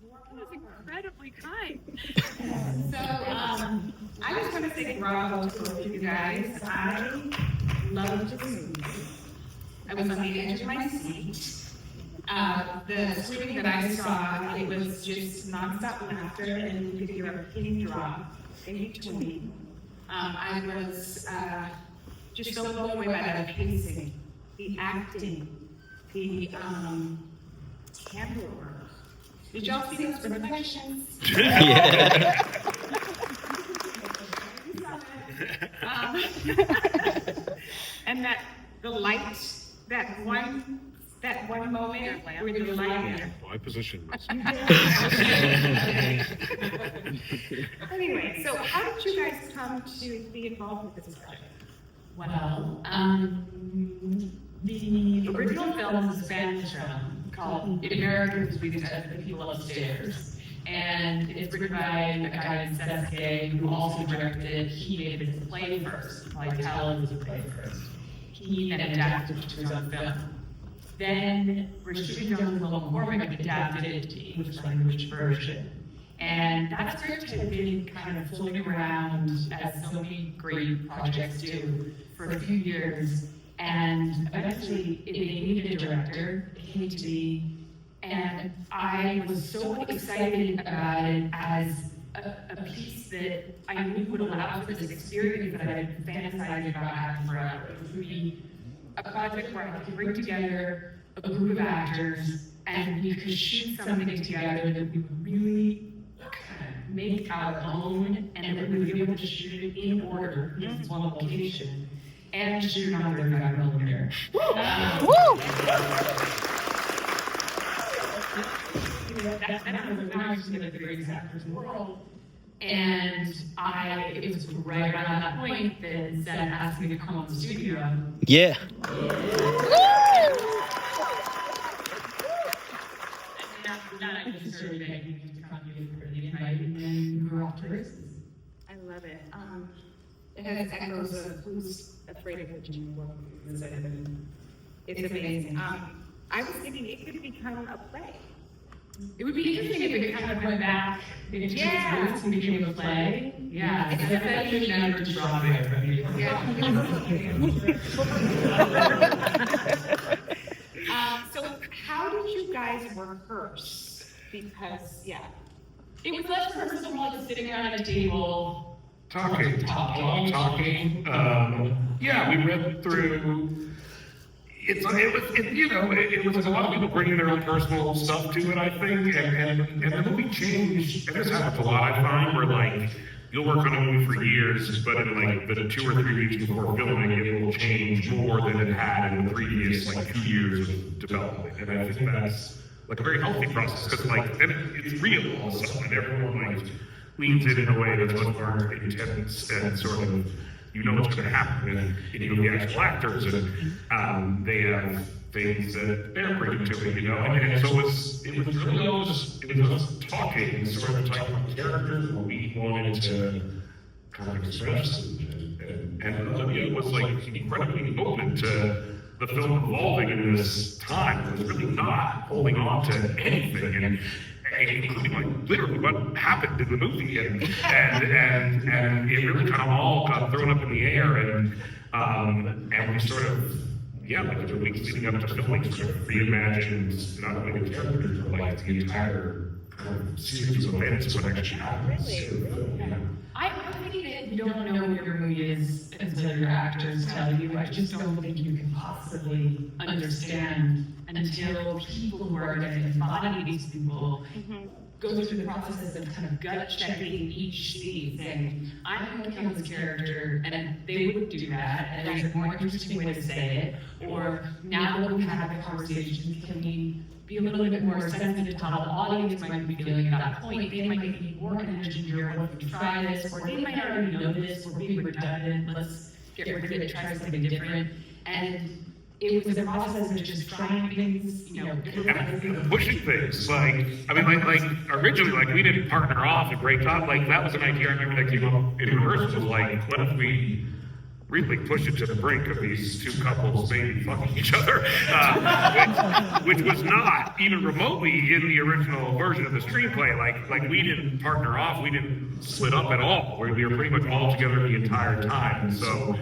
That was incredibly kind. So, I just want to say bravo to both of you guys. I loved this movie. I was on the edge of my seat. The screening that I saw, it was just nonstop laughter, and you could hear a pin drop in between. I was just so blown away by the pacing, the acting, the camera work. Did y'all see those reflections? Yeah. And that the light, that one moment where the light. I positioned myself. Anyway, so how did you guys come to be involved with this project? Well, the original film is a Spanish film called In Americans We Detect the People Upstairs. And it's written by a guy named Seth Rogen, who also directed He Made His Play First. Like Helen was a play first. He then adapted it to his own film. Then Rashida Jones and Will McCormick adapted it to the English language version. And that script had been kind of floating around, as so many great projects do, for a few years. And eventually, they needed a director. It came to me, and I was so excited about it as a piece that I knew would allow for this experience that I had been fantasizing about having forever. It would be a project where I could bring together a group of actors, and we could shoot something together that we would really kind of make our own, and that we would be able to shoot it in order in this one location. And shoot on 35 millimeter. That was one of the greatest actors in the world. And it was right around that point that Seth asked me to come on the studio. Yeah. And after that, I just started begging him to come for the invite, and then we were off to races. I love it. It has echoes of Who's Afraid of Virginia Woolf. It's amazing. I was thinking it could become a play. It would be interesting if it kind of went back into its roots and became a play. Yeah, that should never draw there. So how did you guys rehearse? Because, it was less personal, more like sitting around at a table. Talking. Yeah, we read through. It was a lot of people bringing their own personal stuff to it, I think, and the movie changed. And this happens a lot, I find, where like you'll work on a movie for years, but in like the 2 or 3 weeks before filming, it will change more than it had in the previous like 2 years of development. And I think that's like a very healthy process because like then it's real all of a sudden, and everyone like leans in a way that's much more intense and sort of, you know what's going to happen, and you know the actual actors, and they have things that they're bringing to it, you know, and so it was really all just, it was us talking, sort of talking about characters, what we wanted to kind of express, and Olivia was like incredibly open to the film evolving in this time. It was really not holding on to anything, and including like literally what happened in the movie, and it really kind of all got thrown up in the air, and we sort of like the weeks leading up to filming sort of reimagined not only the characters but like the entire kind of series of events what actually happened. I think that you don't know what your movie is until your actors tell you. I just don't think you can possibly understand until people who are going to embody these people go through the process of kind of gut checking each scene, saying, I'm working on this character, and they would do that, and there's a more interesting way to say it, or now that we've had the conversation, can we be a little bit more sensitive to how the audience might be feeling at that point? They might be more interested in what if we try this, or they might already know this, we're being redundant, let's get rid of it, try something different. And it was a process of just trying things, and pushing things. Like, I mean, like originally, like we didn't partner off and break up. Like that was an idea I remember that came up in rehearsal. Was like, what if we really push it to the brink of these two couples maybe fucking each other? which was not even remotely in the original version of the screenplay. Like we didn't partner off, we didn't split up at all. We were pretty much all together the entire time. And so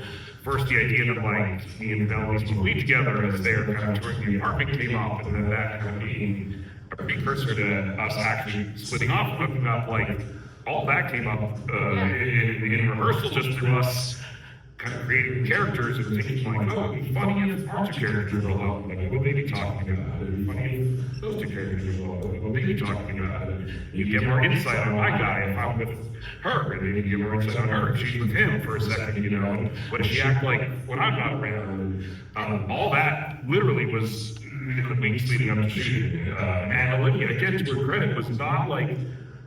first the idea that like me and Melanie would be together as they're kind of touring the apartment came up, and then that kind of being a precursor to us actually splitting off and hooking up, like all that came up in rehearsal just through us kind of creating characters and thinking like, oh, it'd be funny if our two characters roll out, like what would they be talking about? It'd be funny if those two characters roll out, what would they be talking about? You get more insight on my guy if I'm with her, and then you get more insight on her if she's with him for a second, you know, and what does she act like when I'm not around? And all that literally was in the weeks leading up to shooting. And Olivia, again, to her credit, was not like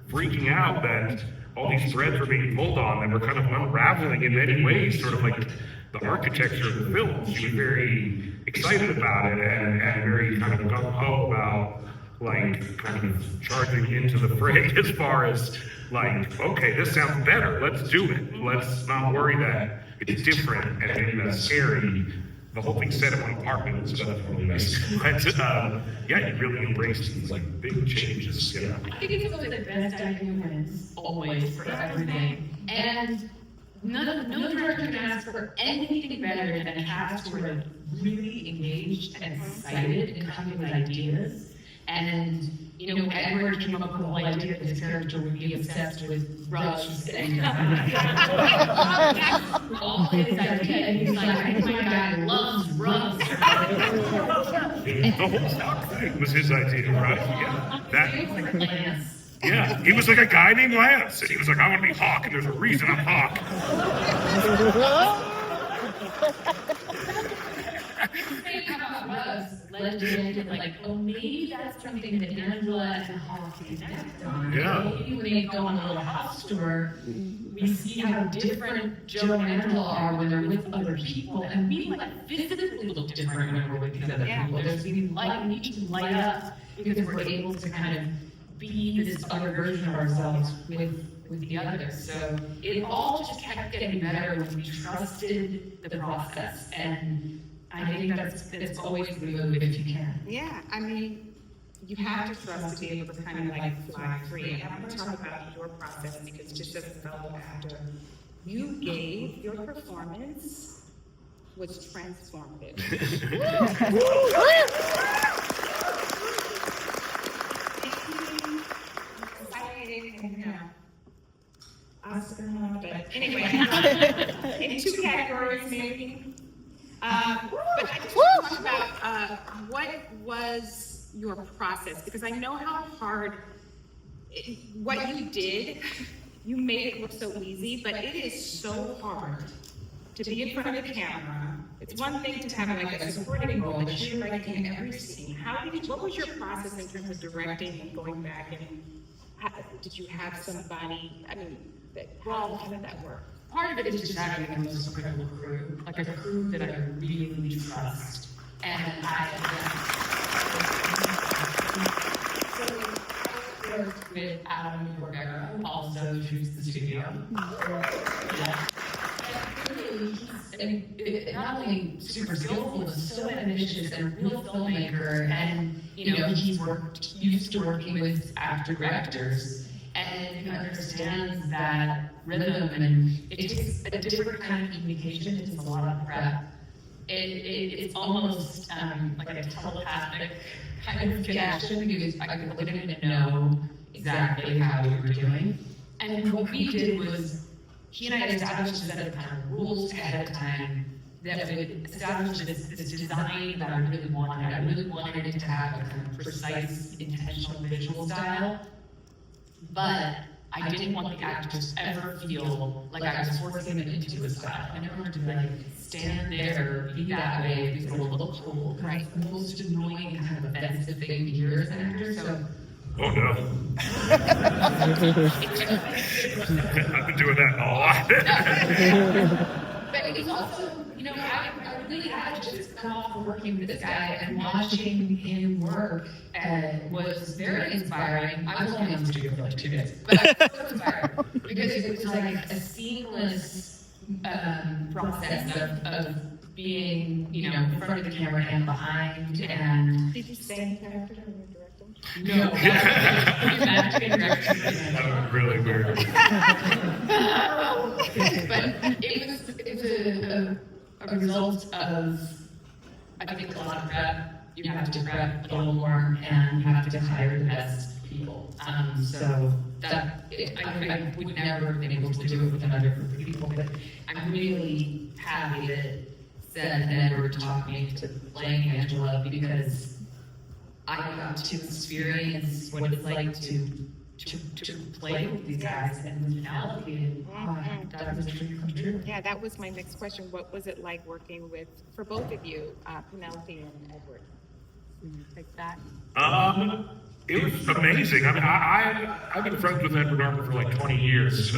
freaking out that all these threads were being pulled on and were kind of unraveling in many ways, sort of like the architecture of the film. She was very excited about it and very kind of gung-ho about like kind of charging into the fray as far as like, okay, this sounds better, let's do it. Let's not worry that it's different and maybe that's scary. The whole thing set in one apartment, so that's really nice. But yeah, you really embraced these like big changes. Yeah. I think it's always the best idea wins, always, for everything. And no director can ask for anything better than a cast who are really engaged and excited and coming with ideas. And, you know, Edward came up with the whole idea that his character would be obsessed with rugs and all his idea. And he's like, I think my guy loves rugs. The whole stock thing was his idea, right? Yeah. Lance. Yeah, he was like a guy named Lance, and he was like, I want to be Hawk, and there's a reason I'm Hawk. Led to like, oh, maybe that's something that Angela and Hawk connect on. Yeah. Maybe when they go on a little house tour, we see how different Joe and Angela are when they're with other people, and we like physically look different when we're with these other people. We need to light up because we're able to kind of be this other version of ourselves with the others. So it all just kept getting better when we trusted the process, and I think that's always the move if you can. Yeah, I mean, you have to trust to be able to kind of like fly free. And I want to talk about your process because just as a fellow actor, you gave your performance was transformative. Oscar, but anyway, in two categories maybe. But I just want to talk about what was your process, because I know how hard what you did. You made it look so easy, but it is so hard to be in front of the camera. It's one thing to have like a supporting role, but you're like in every scene. What was your process in terms of directing and going back, and did you have somebody? I mean, how did that work? Part of it is just having a most incredible crew, like a crew that I really trust. And I worked with Adam Rivera, who also shoots the studio. Yeah. And not only super skillful, but so ambitious and a real filmmaker. And, you know, he's used to working with actor directors. And he understands that rhythm, and it takes a different kind of communication. It takes a lot of prep. It's almost like a telepathic kind of connection, because I could look at him and know exactly how we were doing. And what we did was, he and I established a set of kind of rules ahead of time that would establish this design that I really wanted. I really wanted it to have a kind of precise, intentional visual style. But I didn't want the actors to ever feel like I was forcing them into a style. I never wanted to like stand there, be that way, because it will look cool. Right? It's the most annoying kind of offensive thing to hear as an actor. So. Oh no. I've been doing that a lot. But it was also, you know, I really had to just come off of working with this guy, and watching him work was very inspiring. I was only on the studio for like 2 days, but I was so inspiring because it was like a seamless process of being, you know, in front of the camera and behind, and Did you stay in character when you were directing? no, that's That was really weird. but it was a result of, I think, a lot of prep. You have to prep a little more, and you have to hire the best people. So that I would never have been able to do it with another group of people, but I'm really happy that Seth and Edward taught me to play Angela, because I got to experience what it's like to play with these guys and with Penelope, and that was a dream come true. Yeah, that was my next question. What was it like working with, for both of you, Penelope and Edward? Like that? It was amazing. I mean, I've been friends with Edward Norton for like 20 years.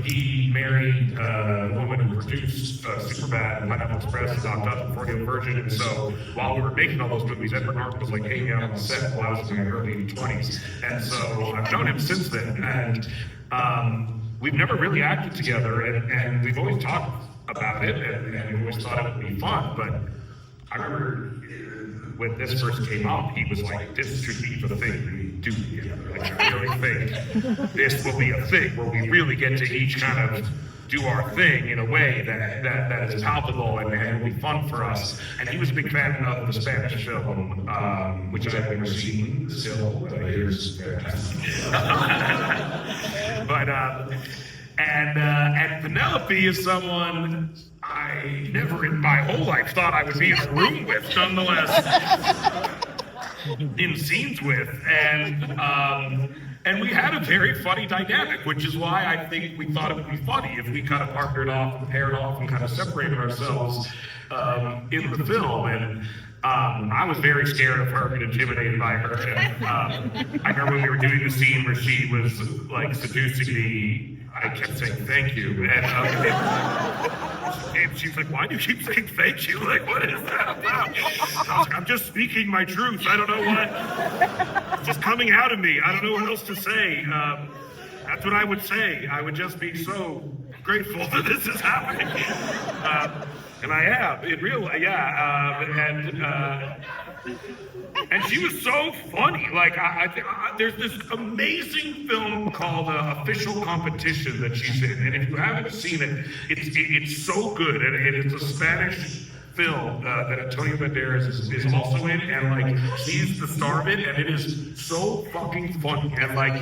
He married a woman who produced Superbad and Pineapple Express and Knocked Up and 40 Virgin. And so while we were making all those movies, Edward Norton was like hanging out on the set while I was in my early 20s. And so I've known him since then. And we've never really acted together. And we've always talked about it. And we always thought it would be fun. But I remember when this first came up, he was like, this should be the thing we do together. Like, I really think this will be a thing where we really get to each kind of do our thing in a way that is palpable and will be fun for us. And he was a big fan of the Spanish film, which I've never seen still. Here's but and Penelope is someone I never in my whole life thought I would be in a room with, nonetheless in scenes with, and we had a very funny dynamic, which is why I think we thought it would be funny if we kind of partnered off and paired off and kind of separated ourselves in the film. And I was very scared of her and intimidated by her. And, I remember when we were doing the scene where she was like seducing me, I kept saying thank you, and she was like, why do you keep saying thank you? Like, what is that about? I was like, I'm just speaking my truth. I don't know what, it's just coming out of me. I don't know what else to say. That's what I would say. I would just be so grateful that this is happening. And I am, it really, yeah. And she was so funny. Like, there's this amazing film called Official Competition that she's in. And if you haven't seen it, it's so good. And it's a Spanish film that Antonio Banderas is also in. And, like, she's the star of it. And it is so fucking funny. And, like,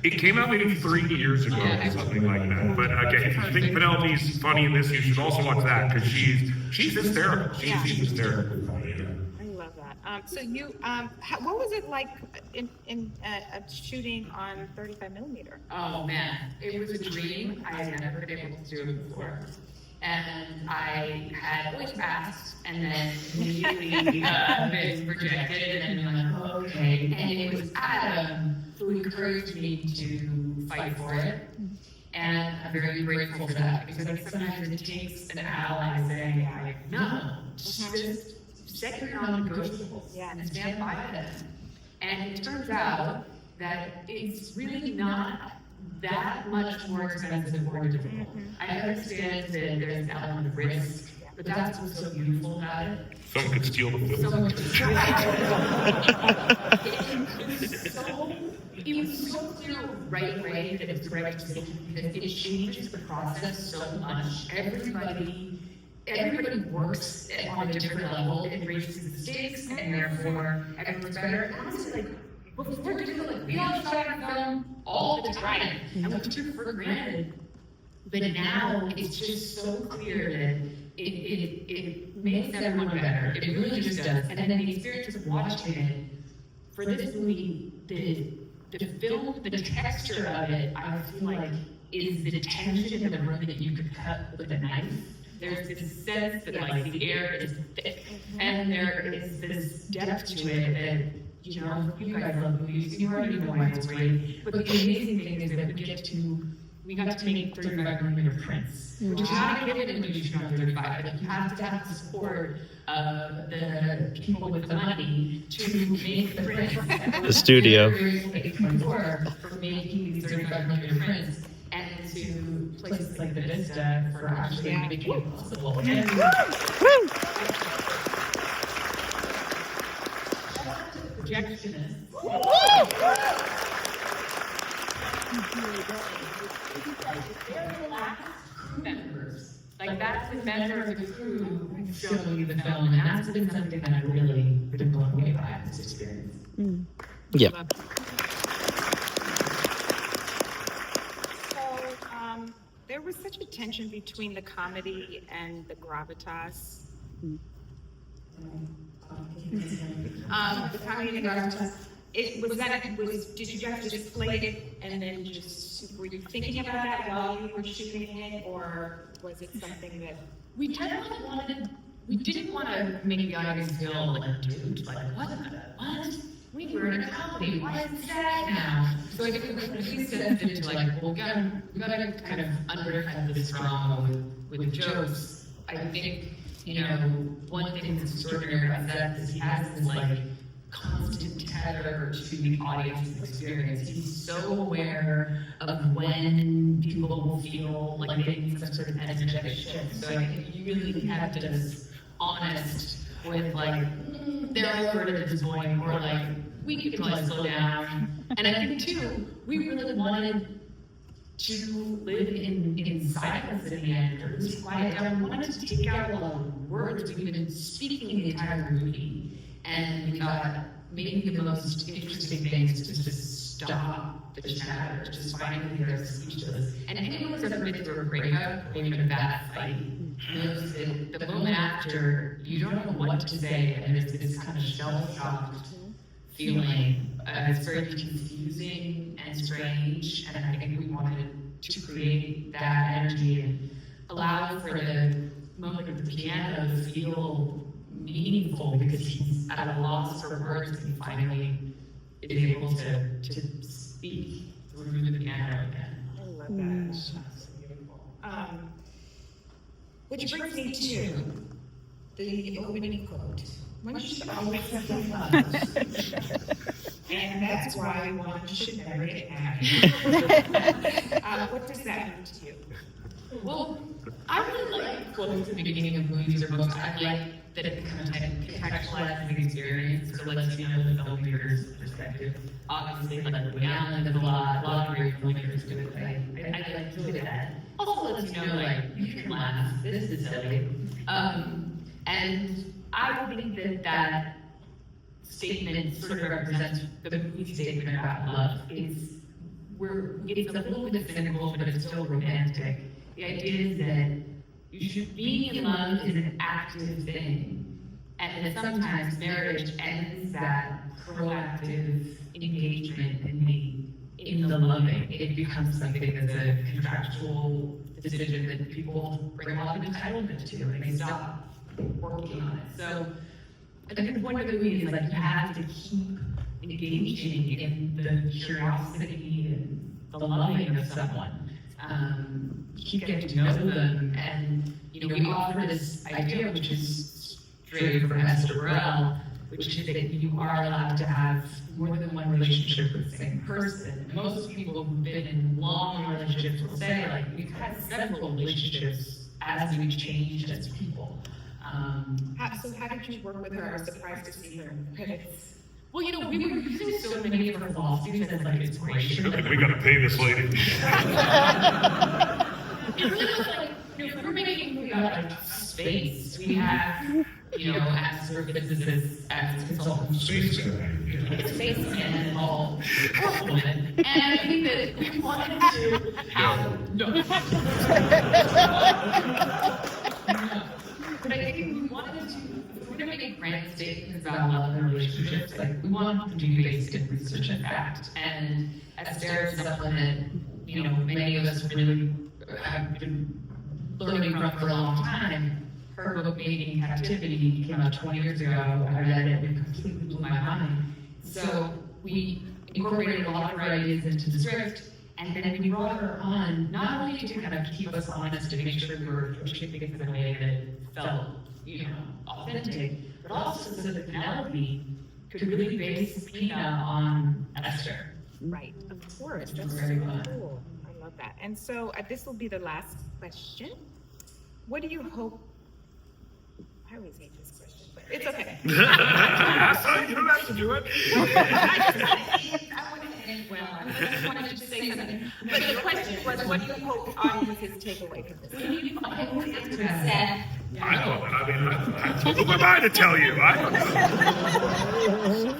it came out maybe 3 years ago or something like that. But okay, if you think Penelope's funny in this, you should also watch that, because she's hysterical. She's hysterical. I love that. So you, what was it like in shooting on 35 millimeter? Oh man, it was a dream. I had never been able to do it before. And I had always asked, and then immediately been rejected, and then like, okay. And it was Adam who encouraged me to fight for it. And I'm very grateful for that, because I think sometimes it takes an ally saying, like, no, just set your non-negotiables and stand by them. And it turns out that it's really not that much more expensive or difficult. I understand that there's an element of risk, but that's what's so beautiful about it. Someone could steal the film. Someone could steal it was so clear the right way that it was the right decision, because it changes the process so much. Everybody works on a different level. It raises the stakes, and therefore everyone's better. Honestly, like, before we do it, like, we all try to film all the time, and we took it for granted. But now it's just so clear that it makes everyone better. It really just does. And then the experience of watching it for this movie, the film, the texture of it, I feel like is the tension in the room that you could cut with a knife. There's this sense that, like, the air is thick, and there is this depth to it that, you know, you guys love movies, you already know why it's great. But the amazing thing is that we got to make 35 millimeter prints, which is not a given in movies on 35, but you have to have the support of the people with the money to make the prints. The studio. For making these 35 millimeter prints. And and to places like the Vista for actually making it possible. And projectionist. They're relaxed crew members. Like that's the member of the crew showing you the film, and that's been something that I've really been blown away by this experience. Yeah. So, there was such a tension between the comedy and the gravitas. The comedy and the gravitas. Did you guys just play it and then were you thinking about that while you were shooting it, or was it something that? We didn't want to make the audience feel like, dude, like, what? We were in a comedy, why is it sad now? So I think we really stepped into like, well, we gotta kind of undercut this drama with jokes. I think, one thing that's extraordinary about Seth is he has this like constant tether to the audience's experience. He's so aware of when people will feel like they need some sort of energetic shift. So I think you really have to just honest with like, they're over at this point, or like, we can like slow down. And I think too, we really wanted to live in silence at the end, or at least quiet down. We wanted to take out a lot of words. We've been speaking the entire movie, and we thought maybe the most interesting thing is to just stop the chatter, just finally hear us speechless. And anyone who's ever been through a breakup or even a bad fight knows that the moment after, you don't know what to say, and there's this kind of shell-shocked feeling. It's very confusing and strange, and I think we wanted to create that energy and allow for the moment of the piano to feel meaningful, because he's at a loss for words and finally is able to speak through the piano again. I love that. That's beautiful. Which brings me to the opening quote. One should always have love. And that's why one should never get married. What does that mean to you? Well, I really like quotes at the beginning of movies or books. I like that it kind of contextualizes the experience, so lets you know the filmmaker's perspective. Obviously, like Olivia Wilde did a lot of great filmmakers do it. I like to do that. Also lets you know, like, you can laugh, this is silly. And I think that statement sort of represents the movie statement about love. It's a little bit cynical, but it's still romantic. The idea is that being in love is an active thing, and that sometimes marriage ends that proactive engagement in the loving. It becomes something that's a contractual decision that people bring a lot of entitlement to, and they stop working on it. So I think the point of the movie is like you have to keep engaging in the curiosity and the loving of someone. Keep getting to know them, and we offer this idea, which is straight from Esther Burrell, which is that you are allowed to have more than one relationship with the same person. Most people who've been in long relationships will say, like, we've had several relationships as we've changed as people. So how did you work with her? I was surprised to see her pivots. Well, we were using so many of her philosophies as like inspiration. We gotta pay this lady. It really was like, if we're making a movie about like space, we have, as services, as consultants, Space spacemen involved, women, and I think that we wanted to have, no. But I think we wanted to, if we're going to make grand statements about love and relationships, like, we want them to be based in research and fact. And as Sarah supplement, many of us really have been learning from for a long time. Her book, Mating in Captivity, came out 20 years ago. I read it and it completely blew my mind. So we incorporated a lot of her ideas into the script, and then we brought her on not only to kind of keep us honest and make sure we were approaching things in a way that felt, authentic, but also so that Penelope could really base Pina on Esther. Right, of course. That's Very so fun. cool. I love that. And so this will be the last question. What do you hope? I always hate this question, but it's okay. You don't have to do it. I want to end well. I just wanted to say something. But the question was, what do you hope audiences take away from this? I don't. I mean, who am I to tell you? I don't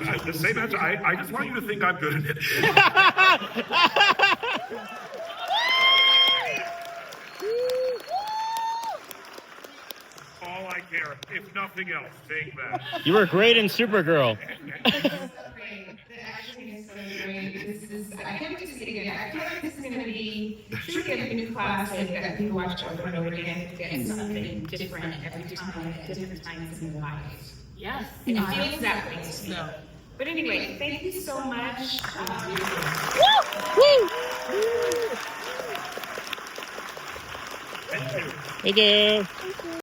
know. The same answer. I just want you to think I'm good at it. All I care, if nothing else, take that. You were great in Supergirl. Great. The acting is so great. I can't wait to see it again. I feel like this is going to be truly a new classic that we watch over and over again, getting something different every time at different times in life. Yes. And it feels that way to me. But anyway, thank you so much. Thank you. Thank you.